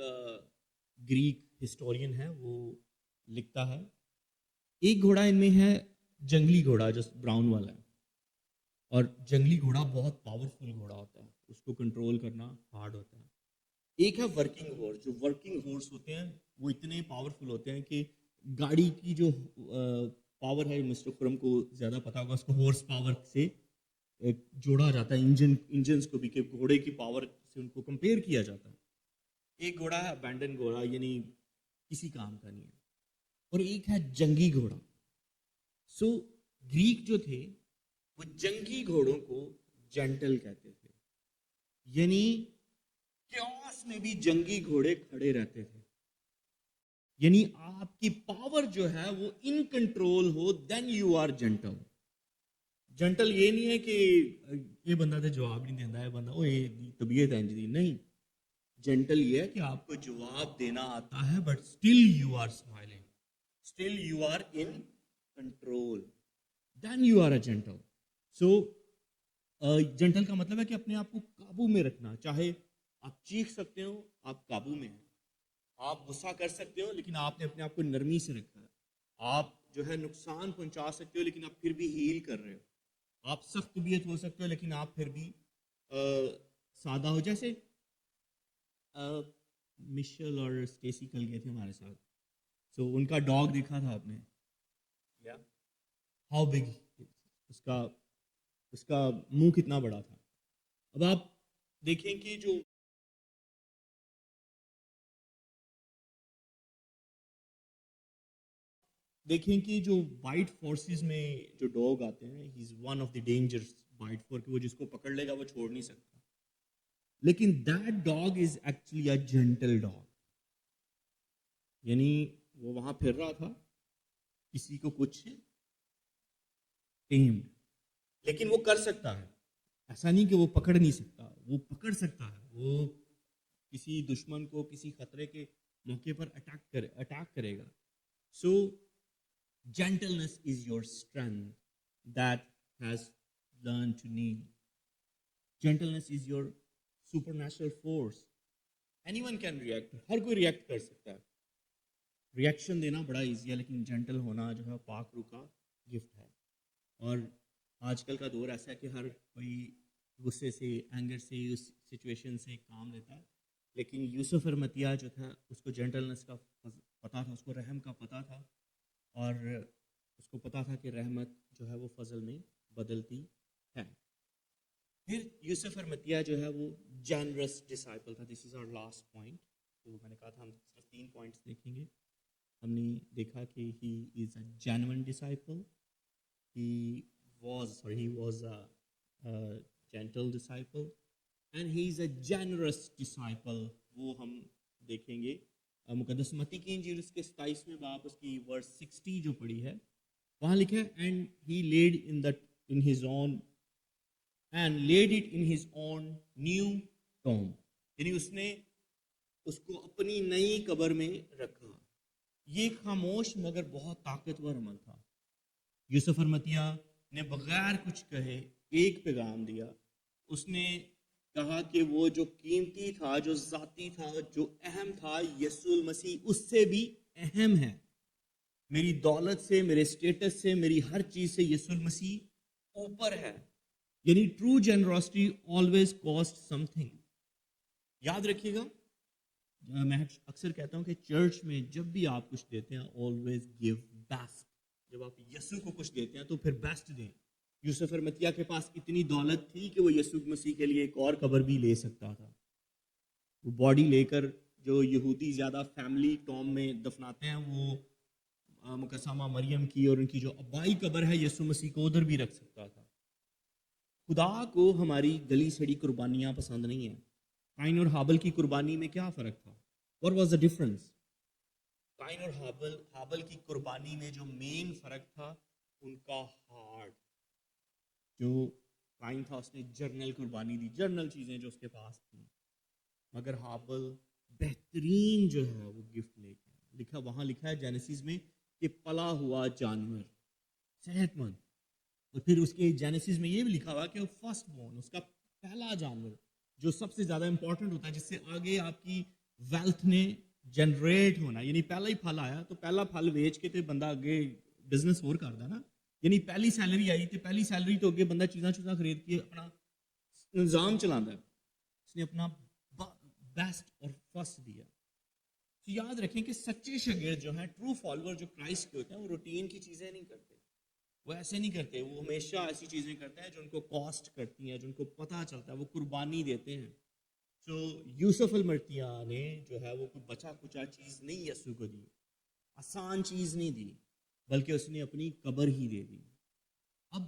گریک ہسٹورین ہے, وہ لکھتا ہے ایک گھوڑا ان میں ہے جنگلی گھوڑا جو براؤن والا ہے, اور جنگلی گھوڑا بہت پاورفل گھوڑا ہوتا ہے, اس کو کنٹرول کرنا ہارڈ ہوتا ہے. ایک ہے ورکنگ ہارس. جو ورکنگ ہارس ہوتے ہیں وہ اتنے پاورفل ہوتے ہیں کہ گاڑی کی جو پاور ہے, مسٹر خرم کو زیادہ پتا ہوگا, اس کو ہارس پاور سے جوڑا جاتا ہے, انجنس کو بھی, کہ گھوڑے کی پاور سے ان کو کمپیئر کیا جاتا ہے. ایک گھوڑا ہے ابینڈن گھوڑا, یعنی کسی کام کا نہیں ہے, اور ایک ہے جنگی گھوڑا. سو گریک جو تھے وہ جنگی گھوڑوں کو جینٹل کہتے تھے, یعنی کیوس میں بھی جنگی گھوڑے کھڑے رہتے تھے. یعنی آپ کی پاور جو ہے وہ ان کنٹرول ہو, then you are gentle. Gentle یہ نہیں ہے کہ یہ بندہ تو جواب نہیں دینا ہے, بندہ طبیعت ہے جی, نہیں. جینٹل یہ ہے کہ آپ کو جواب دینا آتا ہے, but still you are smiling, still you are in control, then you are a gentle. So gentle کا مطلب ہے کہ اپنے آپ کو قابو میں رکھنا. چاہے آپ چیخ سکتے ہو, آپ قابو میں ہیں, آپ غصہ کر سکتے ہو, لیکن آپ نے اپنے آپ کو نرمی سے رکھا ہے. آپ جو ہے نقصان پہنچا سکتے ہو لیکن آپ پھر بھی ہیل کر رہے ہو. آپ سخت طبیعت ہو سکتے ہو لیکن آپ پھر بھی سادہ ہو. جیسے مشل اور اسٹیسی کل گئے تھے ہمارے ساتھ, سو ان کا ڈاگ دیکھا تھا آپ نے, ہاؤ بگ, اس کا منہ کتنا بڑا تھا. اب آپ دیکھیں کہ جو وائٹ فورسز میں جو ڈاگ آتے ہیں, he is one of the dangerous white four, کہ وہ جس کو پکڑ لے گا وہ چھوڑ نہیں سکتا. لیکن that dog is actually a gentle dog, یعنی وہ وہاں پھر رہا تھا, کسی کو کچھ ٹیمڈ, لیکن وہ کر سکتا ہے. ایسا نہیں کہ وہ پکڑ نہیں سکتا, وہ پکڑ سکتا ہے. وہ کسی دشمن کو کسی خطرے کے موقع پر اٹیک کرے گا. سو gentleness is your strength that has learned to kneel. Gentleness is your supernatural force. Anyone can react. ہر کوئی ریئیکٹ کر سکتا ہے. ریئیکشن دینا بڑا ایزی ہے, لیکن جینٹل ہونا جو ہے پاک روح کا گفٹ ہے. اور آج کل کا دور ایسا ہے کہ ہر کوئی غصے سے, اینگر سے, اس سچویشن سے کام لیتا ہے. لیکن یوسف ارمتیہ جو تھا, اس کو جینٹلنس کا پتہ تھا, اس کو رحم کا پتہ تھا, اور اس کو پتا تھا کہ رحمت جو ہے وہ فضل میں بدلتی ہے. پھر یوسف ارمتیہ جو ہے وہ جینرس ڈسائپل تھا. دس از آور لاسٹ پوائنٹ. تو میں نے کہا تھا ہم صرف 3 پوائنٹس دیکھیں گے. ہم نے دیکھا کہ he is a genuine disciple, he was a gentle disciple, and he is a generous disciple. وہ ہم دیکھیں گے. مقدس متی کی انجیل اس کے 27ویں باب اس کی ورس 60 جو پڑھی ہے, وہاں لکھا ہے and he lead in his own and lead it in his own new Tom, یعنی اس نے اس کو اپنی نئی قبر میں رکھا. یہ خاموش مگر بہت طاقتور عمل تھا. یوسف ارمتیہ نے بغیر کچھ کہے ایک پیغام دیا. اس نے کہا کہ وہ جو قیمتی تھا, جو ذاتی تھا, جو اہم تھا, یسوع المسیح اس سے بھی اہم ہے. میری دولت سے, میرے اسٹیٹس سے, میری ہر چیز سے یسوع المسیح اوپر ہے. یعنی true generosity always cost something. یاد رکھیے گا, میں اکثر کہتا ہوں کہ چرچ میں جب بھی آپ کچھ دیتے ہیں آلویز گیو بیسٹ. جب آپ یسوع کو کچھ دیتے ہیں تو پھر بیسٹ دیں. یوسف ارمتیہ کے پاس اتنی دولت تھی کہ وہ یسوع مسیح کے لیے ایک اور قبر بھی لے سکتا تھا. وہ باڈی لے کر, جو یہودی زیادہ فیملی ٹوم میں دفناتے ہیں, وہ مقدسہ مریم کی اور ان کی جو ابائی قبر ہے یسوع مسیح کو ادھر بھی رکھ سکتا تھا. خدا کو ہماری گلی سڑی قربانیاں پسند نہیں ہیں. قائن اور حابل کی قربانی میں کیا فرق تھا؟ What was the difference? قائن اور حابل کی قربانی میں جو مین فرق تھا, ان کا ہارٹ. جو قائن تھا اس نے جرنل قربانی دی, جرنل چیزیں جو اس کے پاس تھیں, مگر حابل بہترین جو ہے وہ گفٹ لے کے وہاں لکھا ہے جینیسیس میں کہ پلا ہوا جانور, صحت مند. اور پھر اس کے جینیسیس میں یہ بھی لکھا ہوا کہ وہ فرسٹ بورن, اس کا پہلا جانور جو سب سے زیادہ امپورٹنٹ ہوتا ہے, جس سے آگے آپ کی ویلتھ نے جنریٹ ہونا. یعنی پہلا ہی پھل آیا تو پہلا پھل بیچ کے تو بندہ آگے بزنس اور کرتا نا. یعنی پہلی سیلری آئی تو پہلی سیلری تو اگے بندہ چیزاں خرید کے اپنا نظام چلاتا ہے. اس نے اپنا بیسٹ اور فرسٹ دیا. تو یاد رکھیں کہ سچے شاگرد جو ہیں, ٹرو فالوور جو کرائسٹ کے ہوتے ہیں, وہ روٹین کی چیزیں نہیں کرتے. وہ ایسے نہیں کرتے. وہ ہمیشہ ایسی چیزیں کرتے ہیں جو ان کو کاسٹ کرتی ہیں, جو ان کو پتہ چلتا ہے. وہ قربانی دیتے ہیں. تو یوسف ارمتیہ نے جو ہے وہ کوئی بچا کچا چیز نہیں یسوع کو دی, آسان چیز نہیں دی, بلکہ اس نے اپنی قبر ہی دے دی. اب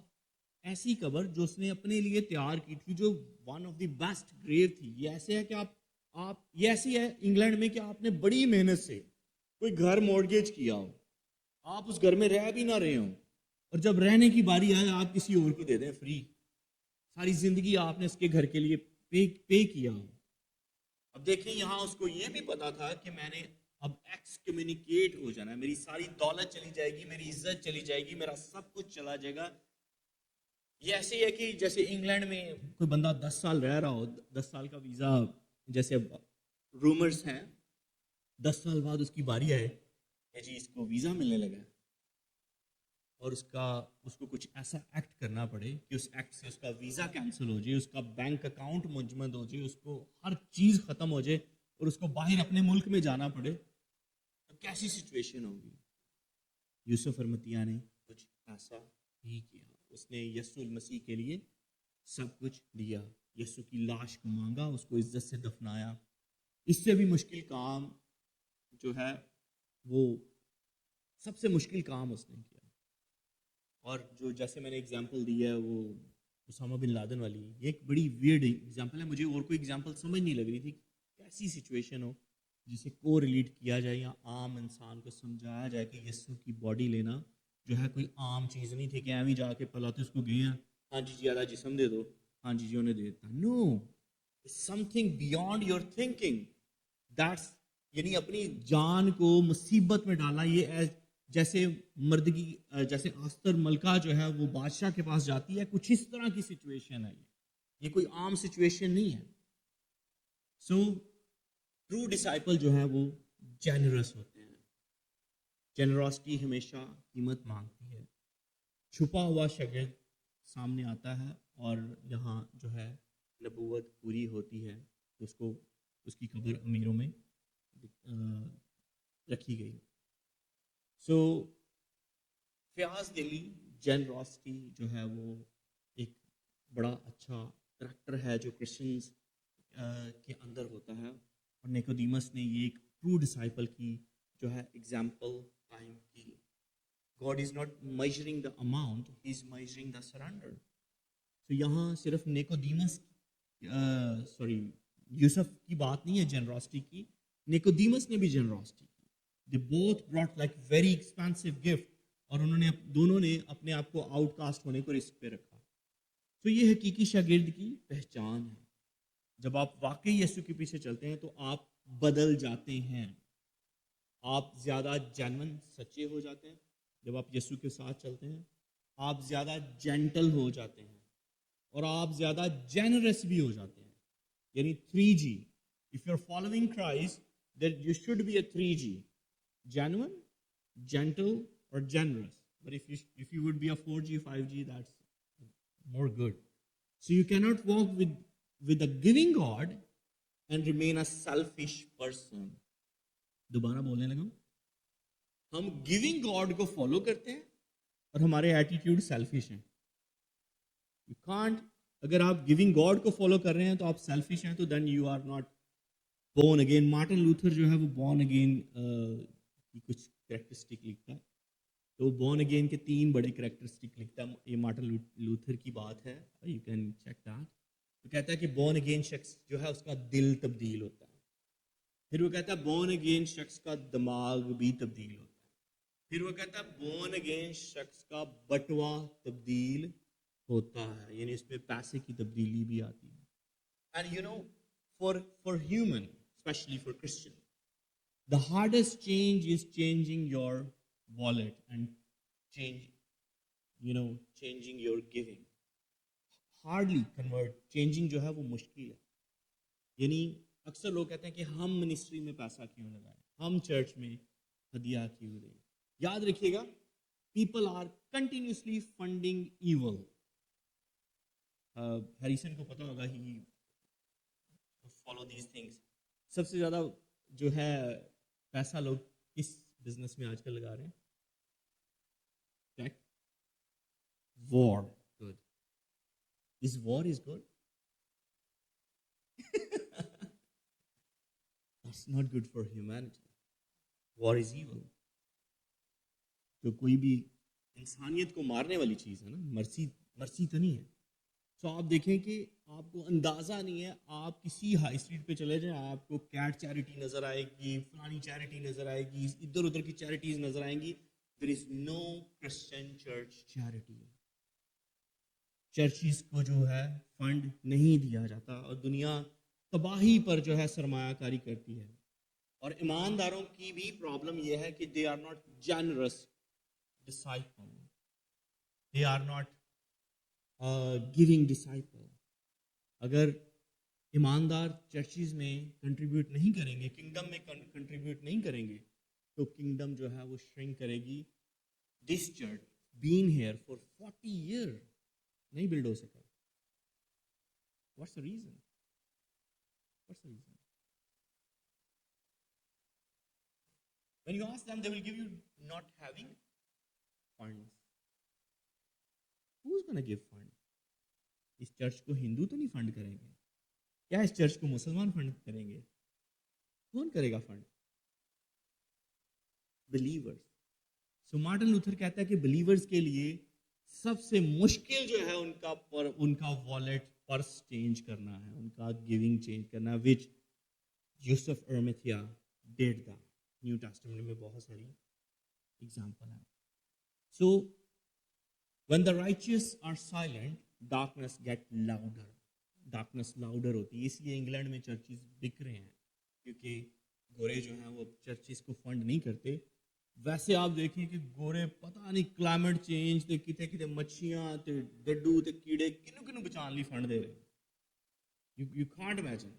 ایسی قبر جو اس نے اپنے لیے تیار کی تھی, جو ون آف دی بیسٹ گریو تھی. یہ ایسے ہے کہ آپ یہ ایسی ہے انگلینڈ میں کہ آپ نے بڑی محنت سے کوئی گھر مورگیج کیا ہو, آپ اس گھر میں رہ بھی نہ رہے ہوں, اور جب رہنے کی باری آئے آپ کسی اور کو دے دیں فری. ساری زندگی آپ نے اس کے گھر کے لیے پے کیا ہو. اب دیکھیں یہاں اس کو یہ بھی پتا تھا کہ میں نے اب ایکس کمیونیکیٹ ہو جانا ہے, میری ساری دولت چلی جائے گی, میری عزت چلی جائے گی, میرا سب کچھ چلا جائے گا. یہ ایسے ہی ہے کہ جیسے انگلینڈ میں کوئی بندہ 10 سال رہ رہا ہو, 10 سال کا ویزا, جیسے رومرز ہیں 10 سال بعد اس کی باری آئے کہ جی اس کو ویزا ملنے لگا ہے, اور اس کو کچھ ایسا ایکٹ کرنا پڑے کہ اس ایکٹ سے اس کا ویزا کینسل ہو جائے، اس کا بینک اکاؤنٹ منجمد ہو جائے، اس کو ہر چیز ختم ہو جائے اور اس کو باہر اپنے ملک میں جانا پڑے، تو کیسی سچویشن ہوگی؟ یوسف ارمتیہ نے کچھ ایسا ہی کیا. اس نے یسوع المسیح کے لیے سب کچھ دیا، یسوع کی لاش کو مانگا، اس کو عزت سے دفنایا. اس سے بھی مشکل کام جو ہے وہ سب سے مشکل کام اس نے کیا. اور جو جیسے میں نے اگزامپل دی ہے وہ اسامہ بن لادن والی، یہ ایک بڑی ویئرڈ اگزامپل ہے. مجھے اور کوئی اگزامپل سمجھ نہیں لگ رہی تھی کیسی سچویشن ہو جسے کو ریلیٹ کیا جائے یا عام انسان کو سمجھایا جائے کہ یسوع کی باڈی لینا جو ہے کوئی عام چیز نہیں تھی کہ ایویں جا کے پلاتے اس کو گئے ہیں، ہاں جی آدھا جسم دے دو، ہاں جی انہیں دے دیتا. No, something beyond your thinking. That's یعنی اپنی جان کو مصیبت میں ڈالنا. یہ جیسے مردگی، جیسے آستر ملکہ جو ہے وہ بادشاہ کے پاس جاتی ہے، کچھ اس طرح کی سچویشن ہے. یہ کوئی عام سچویشن نہیں ہے. سو ٹرو ڈسائپل جو ہے وہ جینرس ہوتے ہیں. جنراسٹی ہمیشہ قیمت مانگتی ہے. چھپا ہوا شاگرد سامنے آتا ہے اور یہاں جو ہے نبوت پوری ہوتی ہے، اس کی قبر امیروں میں رکھی گئی. سو فیاض دلی جنراسٹی جو ہے وہ ایک بڑا اچھا کریکٹر ہے جو کرسچنز کے اندر ہوتا ہے. اور نیکودیمس نے یہ ایک ٹرو ڈسائپل کی جو ہے ایگزامپل قائم کی. God is not measuring the amount, he is measuring the surrender. تو یہاں صرف نیکودیمس یوسف کی بات نہیں ہے جنراسٹی کی، نیکودیمس نے بھی جنراسٹی کی. They both brought like very expensive gift اور انہوں نے دونوں نے اپنے آپ کو آؤٹ کاسٹ ہونے کو رسک پہ رکھا. تو یہ حقیقی شاگرد کی پہچان ہے. جب آپ واقعی یسوع کے پیچھے چلتے ہیں تو آپ بدل جاتے ہیں، آپ زیادہ جینون سچے ہو جاتے ہیں. جب آپ یسوع کے ساتھ چلتے ہیں آپ زیادہ جینٹل ہو جاتے ہیں اور آپ زیادہ جینرس بھی ہو جاتے ہیں. یعنی 3G. If you're following Christ, then you should be a 3G. Genuine, gentle, or generous. But if you would be a 4G, 5G, that's more good. So you cannot walk with a giving God and remain a selfish person. دوبارہ بولنے لگا، ہم giving God کو follow کرتے ہیں اور ہمارے attitude selfish ہیں. You can't. اگر آپ گیونگ گاڈ کو فالو کر رہے ہیں تو آپ سیلفش ہیں، تو then you are not born again. Martin Luther جو ہے وہ بورن اگین کی کچھ کریکٹرسٹک لکھتا ہے. تو بورن اگین کے 3 بڑے کریکٹرسٹک لکھتا ہے. یہ مارٹن لوتھر کی بات ہے، یو کین چیک دیٹ. تو کہتا ہے کہ بورن اگین شخص جو ہے اس کا دل تبدیل ہوتا ہے. پھر وہ کہتا ہے بورن اگین شخص کا دماغ بھی تبدیل ہوتا ہے. پھر وہ کہتا ہے بورن اگین شخص کا بٹوا تبدیل ہوتا ہے، یعنی اس میں پیسے کی تبدیلی بھی آتی ہے. And you know for human especially for Christian the hardest change is changing your wallet and changing your giving. hardly convert. changing جو ہے وہ مشکل ہے. یعنی اکثر لوگ کہتے ہیں کہ ہم منسٹری میں پیسہ کیوں لگائیں، ہم چرچ میں ہدیہ کیوں دیں. یاد رکھیے گا، people are continuously funding evil. Harrison کو پتہ ہوگا ہی فالو دیز تھنگس. سب سے زیادہ جو ہے پیسہ لوگ کس بزنس میں آج کل لگا رہے ہیں؟ وار. گڈ. اس war is good. That's not good for humanity. War is evil. جو کوئی بھی انسانیت کو مارنے والی چیز ہے نا، مرسی تو نہیں ہے. سو آپ دیکھیں کہ آپ کو اندازہ نہیں ہے، آپ کسی ہائی اسٹریٹ پہ چلے جائیں، آپ کو کیٹ چیریٹی نظر آئے گی، فلانی چیریٹی نظر آئے گی، ادھر ادھر کی چیریٹیز نظر آئیں گی. There is no Christian church charity. Churches کو جو ہے فنڈ نہیں دیا جاتا اور دنیا تباہی پر جو ہے سرمایہ کاری کرتی ہے. اور ایمانداروں کی بھی پرابلم یہ ہے کہ they are not generous disciple, they are not giving disciple. اگر ایماندار چرچز میں کنٹریبیوٹ نہیں کریں گے، کنگڈم میں کنٹریبیوٹ نہیں کریں گے، تو کنگڈم جو ہے وہ شرنک کرے گی. This church been here for 40 years, نہیں بلڈ ہو سکا. What's the reason? What's the reason? When you ask them, they will give you not having funds. Who's going to give fund? اس church کو ہندو تو نہیں fund کریں گے کیا؟ اس چرچ کو مسلمان فنڈ کریں گے؟ کون کرے گا فنڈ؟ بلیورز. سو مارٹن لوتھر کہتا ہے کہ بلیورز کے لیے سب سے مشکل جو ہے ان کا والیٹ پرس چینج کرنا ہے, ان کا گیونگ چینج کرنا, وچ یوسف ارمتھیا ڈیڈ دا. نیو ٹیسٹمنٹ میں بہت ساری ایگزامپل ہیں. سو when the righteous are silent, darkness get louder. Darkness louder ہوتی ہے. اس لیے انگلینڈ میں چرچز بک رہے ہیں کیونکہ گورے جو ہیں وہ چرچز کو فنڈ نہیں کرتے. ویسے آپ دیکھیں کہ گورے پتہ نہیں کلائمیٹ چینج تے کتے کتے مچھیاں تے ڈڈو تے کیڑے کنوں کنوں بچان لی فنڈ دے رہے ہیں. یو کانٹ امیجن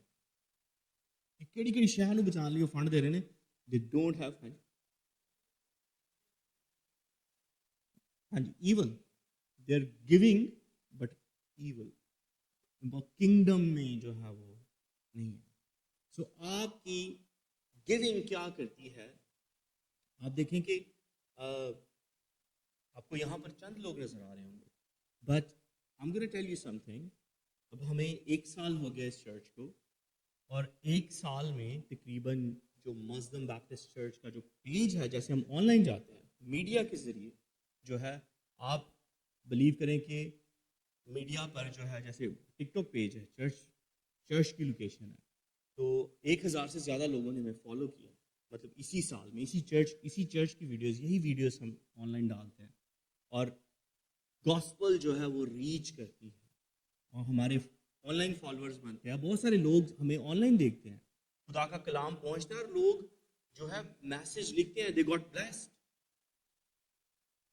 کہ کیڑی کیڑی شہر نوں بچان لی وہ فنڈ دے رہے ہیں. They don't have fund. ہاں جی, evil they are giving but evil. Kingdom میں جو ہے وہ نہیں ہے. سو آپ کی گیونگ کیا کرتی ہے؟ آپ دیکھیں کہ آپ کو یہاں پر چند لوگ نظر آ رہے ہوں گے, but I'm going to tell you something. اب ہمیں 1 سال ہو گیا اس چرچ کو, اور 1 سال میں تقریباً جو مسلم بیپٹسٹ چرچ کا جو پیج ہے, جیسے ہم آن لائن جاتے ہیں میڈیا کے ذریعے جو ہے, آپ بلیو کریں کہ میڈیا پر جو ہے جیسے ٹک ٹاک پیج ہے, چرچ کی لوکیشن ہے, تو 1000 سے زیادہ لوگوں نے ہمیں فالو کیا. مطلب اسی سال میں اسی چرچ کی ویڈیوز, یہی ویڈیوز ہم آن لائن ڈالتے ہیں, اور گاسپل جو ہے وہ ریچ کرتی ہے, اور ہمارے آن لائن فالوورز بنتے ہیں. بہت سارے لوگ ہمیں آن لائن دیکھتے ہیں, خدا کا کلام پہنچتا ہے, اور لوگ جو ہے میسج لکھتے ہیں, دے گاٹ بلیسڈ.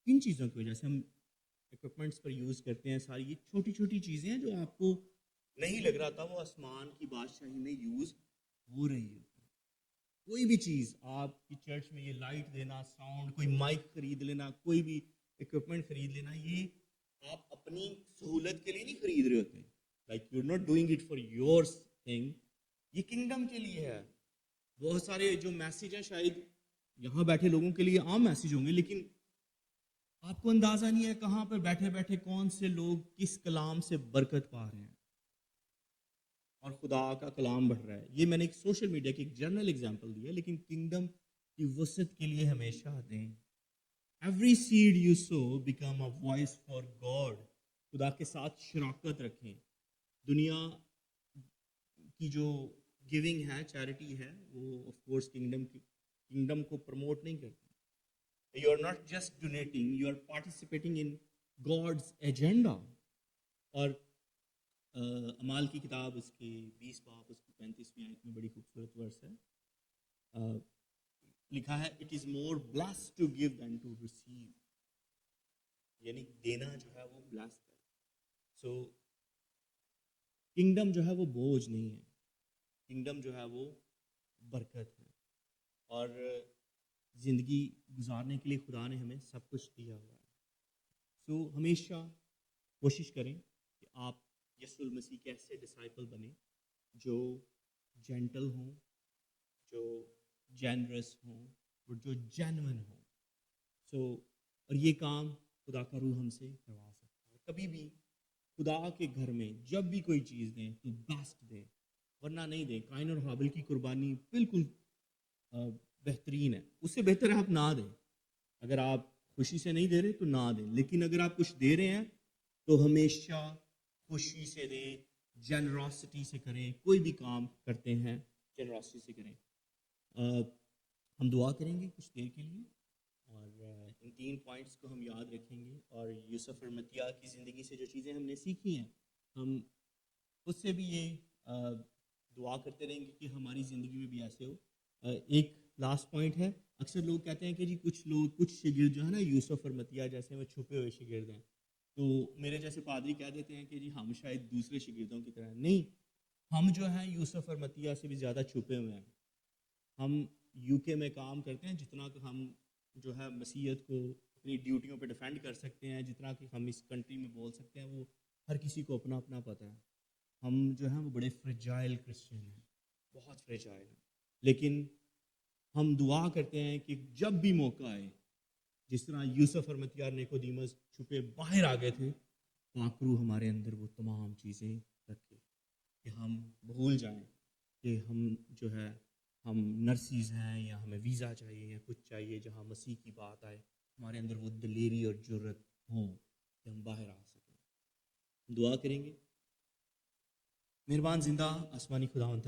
کن چیزوں کی وجہ سے ہم اکوپمنٹس پر یوز کرتے ہیں, ساری یہ چھوٹی چھوٹی چیزیں ہیں جو آپ کو نہیں لگ رہا تھا وہ آسمان کی بادشاہی میں یوز ہو رہی ہے. کوئی بھی چیز آپ کی چرچ میں, یہ لائٹ دینا, ساؤنڈ, کوئی مائک خرید لینا, کوئی بھی اکوپمنٹ خرید لینا, یہ آپ اپنی سہولت کے لیے نہیں خرید رہے ہوتے. Like you are not doing it for your thing, یہ کنگڈم کے لیے ہے. بہت سارے جو میسیج ہیں شاید یہاں بیٹھے لوگوں کے لیے عام میسیج ہوں گے, لیکن آپ کو اندازہ نہیں ہے کہاں پر بیٹھے بیٹھے کون سے لوگ کس کلام سے برکت پا رہے ہیں اور خدا کا کلام بڑھ رہا ہے. یہ میں نے ایک سوشل میڈیا کی ایک جنرل اگزامپل دی ہے, لیکن کنگڈم کی وسعت کے لیے ہمیشہ دیں. Every seed you sow become a voice for God. خدا کے ساتھ شراکت رکھیں. دنیا کی جو گیونگ ہے, چیریٹی ہے, وہ آف کورس کنگڈم کو پروموٹ نہیں کرتی. You are not just donating, you are participating in God's agenda. اور اعمال کی کتاب اس کے 20 باب اس کی 35ویں آیت میں بڑی خوبصورت ورس ہے, لکھا ہے it is more blessed to give than to receive. یعنی دینا جو ہے وہ blessed ہے. سو کنگڈم جو ہے وہ بوجھ نہیں ہے, کنگڈم جو ہے وہ برکت ہے, اور زندگی گزارنے کے لیے خدا نے ہمیں سب کچھ دیا ہوا ہے. سو ہمیشہ کوشش کریں کہ آپ یسوع المسیح کے ایسے ڈسائپل بنیں جو جینٹل ہوں, جو جینرس ہوں, اور جو جینون ہوں. سو اور یہ کام خدا کا روح ہم سے کروا سکتا ہے. کبھی بھی خدا کے گھر میں جب بھی کوئی چیز دیں تو بیسٹ دیں, ورنہ نہیں دیں. قائن اور حابل کی قربانی بالکل بہترین ہے, اس سے بہتر ہے آپ نہ دیں. اگر آپ خوشی سے نہیں دے رہے تو نہ دیں, لیکن اگر آپ کچھ دے رہے ہیں تو ہمیشہ خوشی سے دیں, جنراسٹی سے کریں. کوئی بھی کام کرتے ہیں جنراسٹی سے کریں. ہم دعا کریں گے کچھ دیر کے لیے, اور ان 3 پوائنٹس کو ہم یاد رکھیں گے, اور یوسف ارمتیہ کی زندگی سے جو چیزیں ہم نے سیکھی ہیں ہم اس سے بھی یہ دعا کرتے رہیں گے کہ ہماری زندگی میں بھی ایسے ہو. ایک لاسٹ پوائنٹ ہے, اکثر لوگ کہتے ہیں کہ جی کچھ شاگرد جو ہے نا یوسف ارمتیہ جیسے وہ چھپے ہوئے شاگرد ہیں, تو میرے جیسے پادری کہہ دیتے ہیں کہ جی ہم شاید دوسرے شاگردوں کی طرح نہیں, ہم جو ہیں یوسف ارمتیہ سے بھی زیادہ چھپے ہوئے ہیں. ہم UK میں کام کرتے ہیں, جتنا کہ ہم جو ہے مسیحیت کو اپنی ڈیوٹیوں پہ ڈیفینڈ کر سکتے ہیں، جتنا کہ ہم اس کنٹری میں بول سکتے ہیں، وہ ہر کسی کو اپنا اپنا پتہ ہے. ہم جو ہیں وہ بڑے فریجائل کرسچن ہیں، بہت فریجائل ہیں، لیکن ہم دعا کرتے ہیں کہ جب بھی موقع آئے، جس طرح یوسف اور متیار نیکودیمس چھپے باہر آ گئے تھے، پاک روح ہمارے اندر وہ تمام چیزیں رکھے کہ ہم بھول جائیں کہ ہم جو ہے ہم نرسیز ہیں یا ہمیں ویزا چاہیے یا کچھ چاہیے. جہاں مسیح کی بات آئے ہمارے اندر وہ دلیری اور جرت ہوں کہ ہم باہر آ سکیں. دعا کریں گے. مہربان زندہ آسمانی خداوند